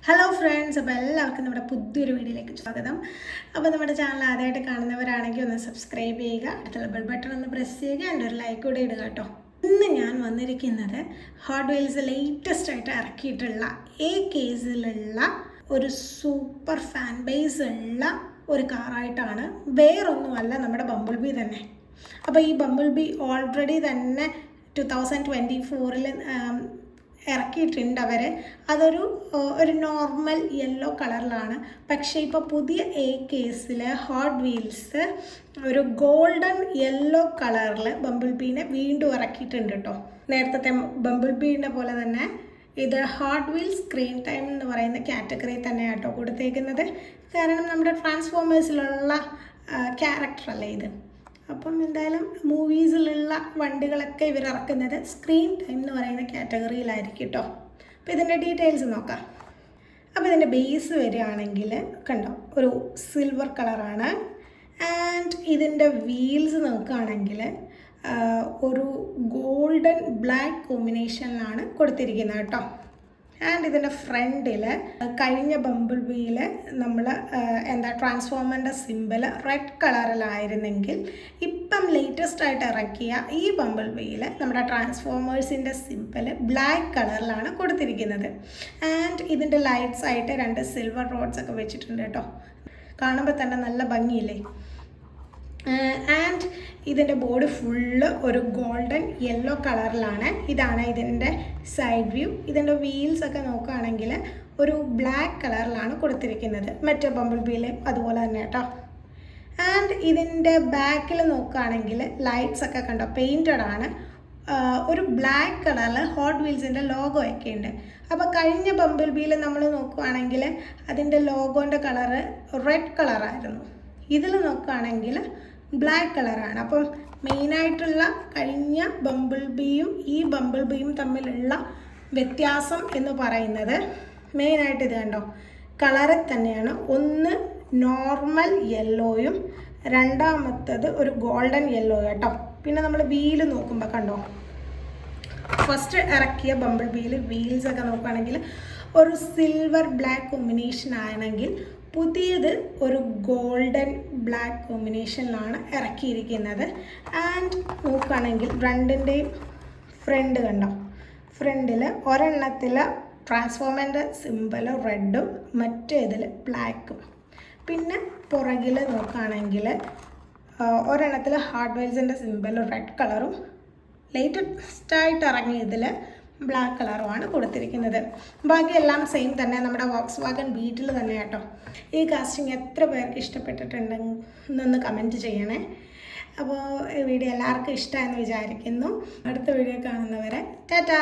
Hello friends, അപ്പോൾ എല്ലാവർക്കും നമ്മുടെ പുതിയൊരു വീഡിയോയിലേക്ക് സ്വാഗതം. അപ്പോൾ നമ്മുടെ ചാനൽ ആദ്യമായിട്ട് കാണുന്നവരാണെങ്കിൽ ഒന്ന് സബ്സ്ക്രൈബ് ചെയ്യുക, അടുത്തുള്ള ബെൽ ബട്ടൺ ഒന്ന് പ്രസ് ചെയ്യുക, എൻ്റെ ഒരു ലൈക്ക് കൂടെ ഇടുക കേട്ടോ. ഇന്ന് ഞാൻ വന്നിരിക്കുന്നത് ഹോട്ട് വീൽസ് ലേറ്റസ്റ്റ് ആയിട്ട് ഇറക്കിയിട്ടുള്ള കേസിലുള്ള ഒരു സൂപ്പർ ഫാൻ ബേസ് ഉള്ള ഒരു കാറായിട്ടാണ്. വേറൊന്നുമല്ല, നമ്മുടെ ബംബിൾ ബി തന്നെ. അപ്പോൾ ഈ ബംബിൾ ബി ഓൾറെഡി തന്നെ 2024 ഇറക്കിയിട്ടുണ്ട് അവർ. അതൊരു നോർമൽ യെല്ലോ കളറിലാണ്. പക്ഷേ ഇപ്പോൾ പുതിയ കേസിൽ ഹോട്ട് വീൽസ് ഒരു ഗോൾഡൻ യെല്ലോ കളറിൽ ബംബിൾ ബീനെ വീണ്ടും ഇറക്കിയിട്ടുണ്ട് കേട്ടോ. നേരത്തെ ബംബിൾ ബീനെ പോലെ തന്നെ ഇത് ഹോട്ട് വീൽസ് സ്ക്രീൻ ടൈം എന്ന് പറയുന്ന കാറ്റഗറി തന്നെയാണ് കേട്ടോ കൊടുത്തേക്കുന്നത്. കാരണം നമ്മുടെ ട്രാൻസ്ഫോമേഴ്സിലുള്ള ക്യാരക്ടറല്ലേ ഇത്. അപ്പം എന്തായാലും മൂവീസിലുള്ള വണ്ടികളൊക്കെ ഇവർ ഇറക്കുന്നത് സ്ക്രീൻ ടൈം എന്ന് പറയുന്ന കാറ്റഗറിയിലായിരിക്കും കേട്ടോ. അപ്പോൾ ഇതിൻ്റെ ഡീറ്റെയിൽസ് നോക്കാം. അപ്പോൾ ഇതിൻ്റെ ബേസ് വരികയാണെങ്കിൽ കണ്ടോ, ഒരു സിൽവർ കളറാണ്. ആൻഡ് ഇതിൻ്റെ വീൽസ് നോക്കുകയാണെങ്കിൽ ഒരു ഗോൾഡൻ ബ്ലാക്ക് കോമ്പിനേഷനിലാണ് കൊടുത്തിരിക്കുന്നത് കേട്ടോ. ആൻഡ് ഇതിൻ്റെ ഫ്രണ്ടിൽ കഴിഞ്ഞ ബംബിൾ ബീയിൽ നമ്മൾ ട്രാൻസ്ഫോമറിൻ്റെ സിമ്പിൾ റെഡ് കളറിലായിരുന്നെങ്കിൽ ഇപ്പം ലേറ്റസ്റ്റ് ആയിട്ട് ഇറക്കിയ ഈ ബംബിൾ ബീയിൽ നമ്മുടെ ട്രാൻസ്ഫോമേഴ്സിൻ്റെ സിമ്പിൾ ബ്ലാക്ക് കളറിലാണ് കൊടുത്തിരിക്കുന്നത്. ആൻഡ് ഇതിൻ്റെ ലൈറ്റ്സ് ആയിട്ട് 2 സിൽവർ റോഡ്സ് ഒക്കെ വെച്ചിട്ടുണ്ട് കേട്ടോ. കാണുമ്പോൾ തന്നെ നല്ല ഭംഗിയില്ലേ. ആൻഡ് ഇതിൻ്റെ ബോഡി ഫുള്ള് ഒരു ഗോൾഡൻ യെല്ലോ കളറിലാണ്. ഇതാണ് ഇതിൻ്റെ സൈഡ് വ്യൂ. ഇതിൻ്റെ വീൽസൊക്കെ നോക്കുകയാണെങ്കിൽ ഒരു ബ്ലാക്ക് കളറിലാണ് കൊടുത്തിരിക്കുന്നത്. മറ്റേ ബംബിൾ ബീയിൽ അതുപോലെ തന്നെ കേട്ടോ. ആൻഡ് ഇതിൻ്റെ ബാക്കിൽ നോക്കുകയാണെങ്കിൽ ലൈറ്റ്സൊക്കെ കണ്ടോ, പെയിൻറ്റഡ് ആണ്. ഒരു ബ്ലാക്ക് കളറിൽ ഹോട്ട് വീൽസിൻ്റെ ലോഗോ ഒക്കെ ഉണ്ട്. അപ്പോൾ കഴിഞ്ഞ ബംബിൾ ബീയിൽ നമ്മൾ നോക്കുകയാണെങ്കിൽ അതിൻ്റെ ലോഗോൻ്റെ കളറ് റെഡ് കളറായിരുന്നു. ഇതിൽ നോക്കുകയാണെങ്കിൽ ബ്ലാക്ക് കളറാണ്. അപ്പം മെയിനായിട്ടുള്ള കഴിഞ്ഞ ബംബിൾ ബീയും ഈ ബംബിൾ ബീയും തമ്മിലുള്ള വ്യത്യാസം എന്ന് പറയുന്നത് മെയിനായിട്ട് ഇത് കണ്ടോ, കളറിൽ തന്നെയാണ്. ഒന്ന് നോർമൽ യെല്ലോയും രണ്ടാമത്തത് ഒരു ഗോൾഡൻ യെല്ലോ കേട്ടോ. പിന്നെ നമ്മൾ വീല് നോക്കുമ്പോൾ കണ്ടോ, ഫസ്റ്റ് ഇറക്കിയ ബംബിൾ ബീയിൽ വീൽസൊക്കെ നോക്കുകയാണെങ്കിൽ ഒരു സിൽവർ ബ്ലാക്ക് കോമ്പിനേഷൻ ആണെങ്കിൽ പുതിയത് ഒരു ഗോൾഡൻ ബ്ലാക്ക് കോമ്പിനേഷനിലാണ് ഇറക്കിയിരിക്കുന്നത്. ആൻഡ് നോക്കുകയാണെങ്കിൽ രണ്ടിൻ്റെയും ഫ്രണ്ട് കണ്ടോ, ഫ്രണ്ടിൽ ഒരെണ്ണത്തിൽ ട്രാൻസ്ഫോമറിൻ്റെ സിമ്പിൾ റെഡും മറ്റേതിൽ ബ്ലാക്കും. പിന്നെ പുറകിൽ നോക്കുകയാണെങ്കിൽ ഒരെണ്ണത്തിൽ ഹാർഡ് വെയിൽസിൻ്റെ സിമ്പിൾ റെഡ് കളറും ലേറ്റസ്റ്റ് ആയിട്ട് ഇറങ്ങിയതിൽ ബ്ലാക്ക് കളറുമാണ് കൊടുത്തിരിക്കുന്നത്. ബാക്കിയെല്ലാം സെയിം തന്നെ, നമ്മുടെ വോക്സ്വാഗൺ ബീറ്റിൽ തന്നെ കേട്ടോ. ഈ കാസ്റ്റിംഗ് എത്ര പേർക്ക് ഇഷ്ടപ്പെട്ടിട്ടുണ്ടെന്നൊന്ന് കമൻറ്റ് ചെയ്യണേ. അപ്പോൾ ഈ വീഡിയോ എല്ലാവർക്കും ഇഷ്ടമായെന്ന് വിചാരിക്കുന്നു. അടുത്ത വീഡിയോ കാണുന്നവരെ ടാറ്റാ.